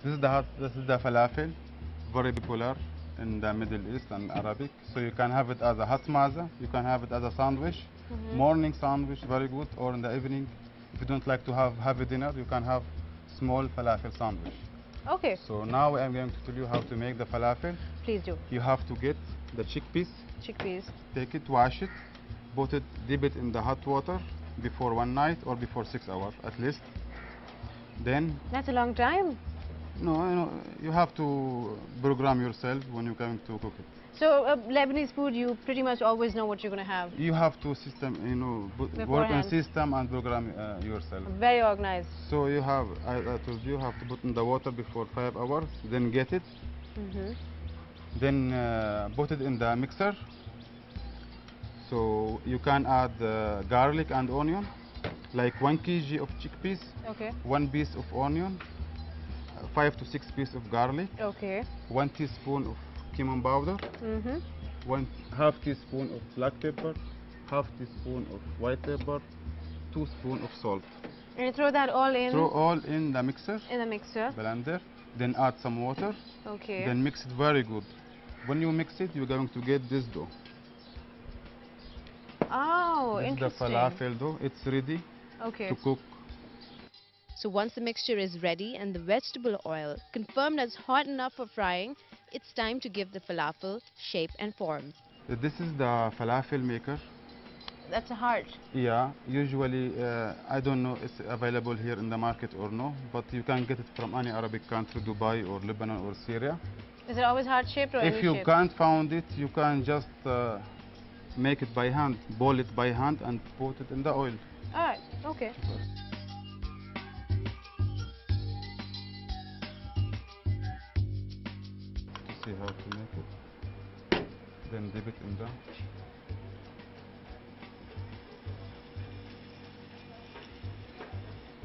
This is the falafel, very popular in the Middle East and Arabic. So you can have it as a hasmaza, you can have it as a sandwich, morning sandwich, very good, or in the evening, if you don't like to have heavy dinner, you can have small falafel sandwich. Okay. So now I'm going to tell you how to make the falafel. Please do. You have to get the chickpeas, Chickpeas. take it, wash it, put it, dip it in the hot water before one night or before 6 hours at least. Then That's a long time. no, you have to program yourself when you're going to cook it. So Lebanese food, you pretty much always know what you're going to have. You have to work on system and program yourself. Very organized. So you have, I told you, have to put in the water before 5 hours, then get it, then put it in the mixer. So you can add garlic and onion, like 1 kg of chickpeas, Okay. 1 piece of onion, 5 to 6 pieces of garlic, Okay. 1 teaspoon of cumin powder, 1/2 teaspoon of black pepper, 1/2 teaspoon of white pepper, 2 spoons of salt. And you throw that all in? Throw all in the mixer, In the mixer. blender, then add some water, Okay. then mix it very good. When you mix it, you're going to get this dough. Oh, This is the interesting. falafel dough. It's ready Okay. to cook. So once the mixture is ready and the vegetable oil confirmed as hot enough for frying, it's time to give the falafel shape and form. This is the falafel maker. That's a heart. Yeah, usually I don't know it's available here in the market or no, but you can get it from any Arabic country, Dubai or Lebanon or Syria. Is it always heart shaped or If any you shape? can't find it, you can just make it by hand, boil it by hand and put it in the oil. Alright, okay. See how to make it. Then dip it in the.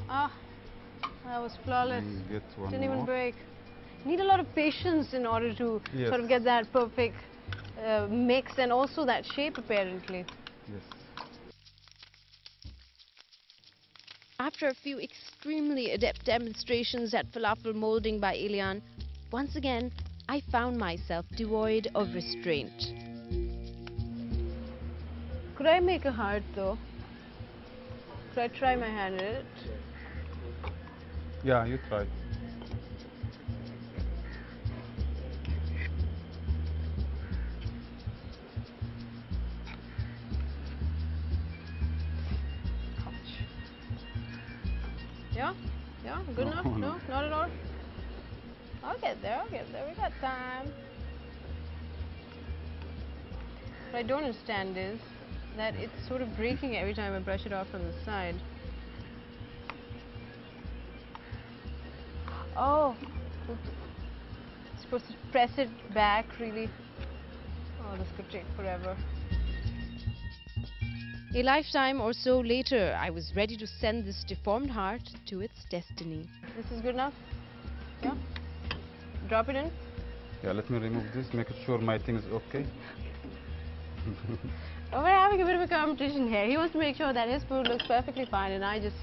Ah, that was flawless. And get one Didn't more. even break. Need a lot of patience in order to Yes. sort of get that perfect mix and also that shape apparently. Yes. After a few extremely adept demonstrations at falafel molding by Ilyan, once again I found myself devoid of restraint. Could I make a heart though? Could I try my hand at it? Yeah, you try. Yeah? Yeah? Good No, enough? no. No? Not at all? I'll get there, I'll get there. We got time. What I don't understand is that it's sort of breaking every time I brush it off from the side. Oh, supposed to press it back really. Oh, this could take forever. A lifetime or so later, I was ready to send this deformed heart to its destiny. This is good enough? Yeah? Drop it in? Yeah, let me remove this, make sure my thing is okay. Oh, we're having a bit of a competition here. He wants to make sure that his food looks perfectly fine and I just,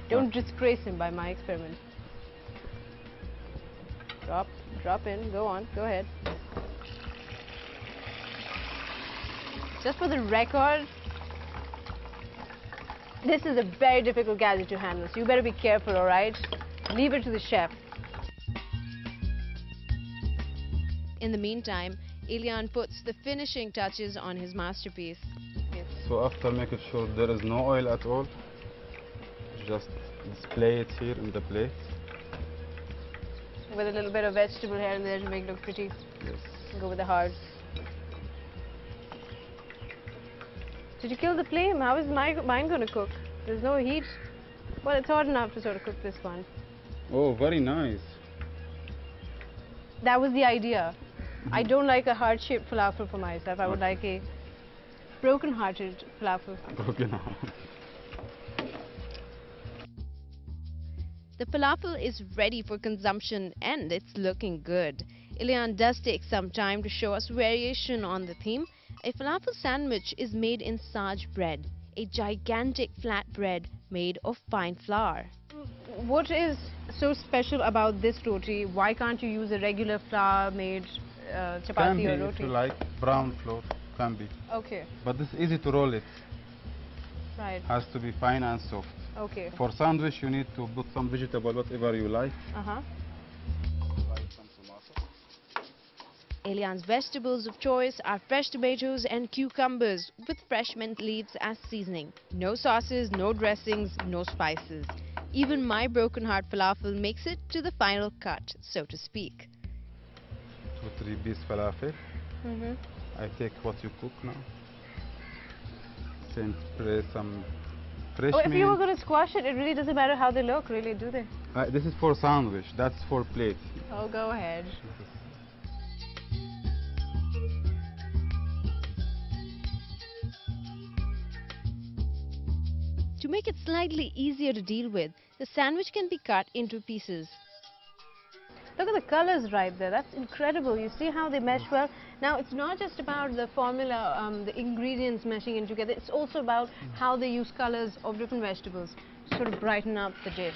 don't disgrace him by my experiment. Drop in, go on, go ahead. Just for the record, this is a very difficult gadget to handle, so you better be careful, alright? Leave it to the chef. In the meantime, Ilyan puts the finishing touches on his masterpiece. Yes. So after making sure there is no oil at all, just display it here in the plate. With a little bit of vegetable here and there to make it look pretty. Yes. Go with the hearts. Did you kill the flame? How is mine going to cook? There's no heat. Well, it's hot enough to sort of cook this one. Oh, very nice. That was the idea. I don't like a heart-shaped falafel for myself. I would like a broken-hearted falafel. Broken heart. The falafel is ready for consumption and it's looking good. Ilyan does take some time to show us variation on the theme. A falafel sandwich is made in saj bread, a gigantic flat bread made of fine flour. what is so special about this roti? Why can't you use a regular flour-made Can chapati be or if roti? you like brown flour, can be. Okay, But it's easy to roll it. right. Has to be fine and soft. Okay. For sandwich, you need to put some vegetable, whatever you like. Uh-huh. Like some tomato. Elian's vegetables of choice are fresh tomatoes and cucumbers with fresh mint leaves as seasoning. No sauces, no dressings, no spices. Even my broken heart falafel makes it to the final cut, so to speak. 2-3 piece falafel. Mm-hmm. I take what you cook now. Then spray some fresh Oh, if you were mint. going to squash it, it really doesn't matter how they look, really, do they? This is for sandwich. That's for plate. Oh, go ahead. To make it slightly easier to deal with, the sandwich can be cut into pieces. Look at the colors right there. That's incredible. You see how they mesh well? Now, it's not just about the formula, the ingredients meshing in together. It's also about how they use colors of different vegetables to sort of brighten up the dish.